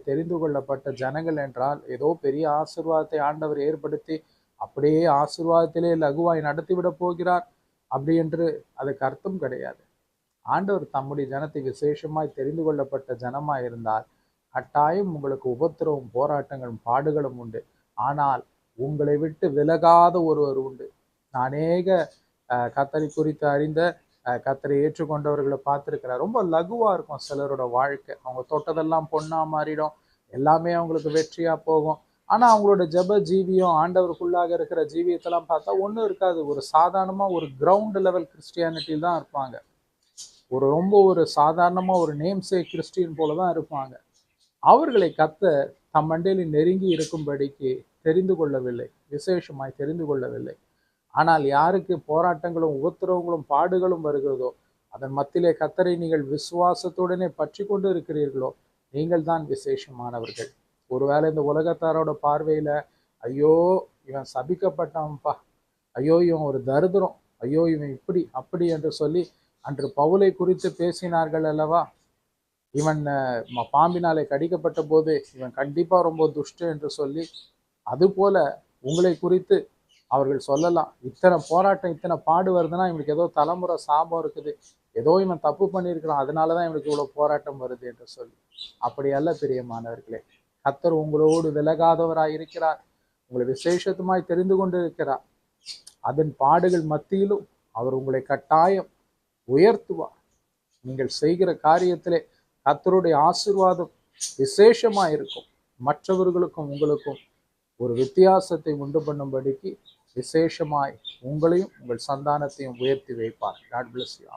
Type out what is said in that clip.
தெரிந்து கொள்ளப்பட்ட ஜனங்கள் என்றால் ஏதோ பெரிய ஆசீர்வாதத்தை ஆண்டவர் ஏற்படுத்தி அப்படியே ஆசீர்வாதத்திலே லகுவாய் நடத்திவிட போகிறார் அப்படி என்று அதுக்கு அர்த்தம் கிடையாது. ஆண்டவர் தம்முடைய ஜனத்தை விசேஷமாய் தெரிந்து கொள்ளப்பட்ட ஜனமாய் இருந்தால் கட்டாயம் உங்களுக்கு உபத்திரவும் போராட்டங்களும் பாடுகளும் உண்டு. ஆனால் உங்களை விட்டு விலகாத ஒருவர் உண்டு. அநேக கர்த்தரை குறித்து அறிந்த கர்த்தரை ஏற்றுக்கொண்டவர்களை பார்த்துருக்கிறார். ரொம்ப லகுவா இருக்கும் சிலரோட வாழ்க்கை. அவங்க தொட்டதெல்லாம் பொண்ணா மாறிடும், எல்லாமே அவங்களுக்கு வெற்றியா போகும். ஆனா அவங்களோட ஜெப ஜீவியம், ஆண்டவருக்குள்ளாக இருக்கிற ஜீவியத்தெல்லாம் பார்த்தா ஒன்றும் இருக்காது. ஒரு சாதாரணமா ஒரு கிரவுண்ட் லெவல் கிறிஸ்டியானிட்டியில் தான் இருப்பாங்க. ரொம்ப ஒரு சாதாரணமா ஒரு நேம்சேக் கிறிஸ்டியன் போலதான் இருப்பாங்க. அவர்களை கர்த்தர் தம் மண்டையில் நெருங்கி இருக்கும்படிக்கு தெரிந்து கொள்ளவில்லை, விசேஷமாய் தெரிந்து கொள்ளவில்லை. ஆனால் யாருக்கு போராட்டங்களும் உபத்திரவங்களும் பாடுகளும் வருகிறதோ அதன் மத்தியிலே கர்த்தரை நீங்கள் விசுவாசத்துடனே பற்றி கொண்டு இருக்கிறீர்களோ நீங்கள் தான் விசேஷமானவர்கள். ஒருவேளை இந்த உலகத்தாரோட பார்வையில ஐயோ இவன் சபிக்கப்பட்டவன்பா, ஐயோ இவன் ஒரு தரித்திரம், ஐயோ இவன் இப்படி அப்படி என்று சொல்லி அன்று பவுலை குறித்து பேசினார்கள் அல்லவா? இவன் பாம்பினாலே கடிக்கப்பட்ட போது இவன் கண்டிப்பா ரொம்ப துஷ்டு என்று சொல்லி, அது போல உங்களை குறித்து அவர்கள் சொல்லலாம். இத்தனை போராட்டம் இத்தனை பாடு வருதுன்னா இவனுக்கு ஏதோ தலைமுறை சாபம் இருக்குது, ஏதோ இவன் தப்பு பண்ணியிருக்கிறான், அதனாலதான் இவனுக்கு இவ்வளவு போராட்டம் வருது என்று சொல்லி. அப்படி அல்ல பிரியமானவர்களே. கர்த்தர் உங்களோடு விலகாதவராய் இருக்கிறார், உங்களை விசேஷத்துமாய் தெரிந்து கொண்டு இருக்கிறார். அதன் பாடுகள் மத்தியிலும் அவர் உங்களை கட்டாயம் உயர்த்துவார். நீங்கள் செய்கிற காரியத்திலே கர்த்தருடைய ஆசீர்வாதம் விசேஷமா இருக்கும். மற்றவர்களுக்கும் உங்களுக்கும் ஒரு வித்தியாசத்தை உண்டு பண்ணும்படிக்கு விசேஷமாய் உங்களையும் உங்கள் சந்தானத்தையும் உயர்த்தி வைப்பார். God bless you.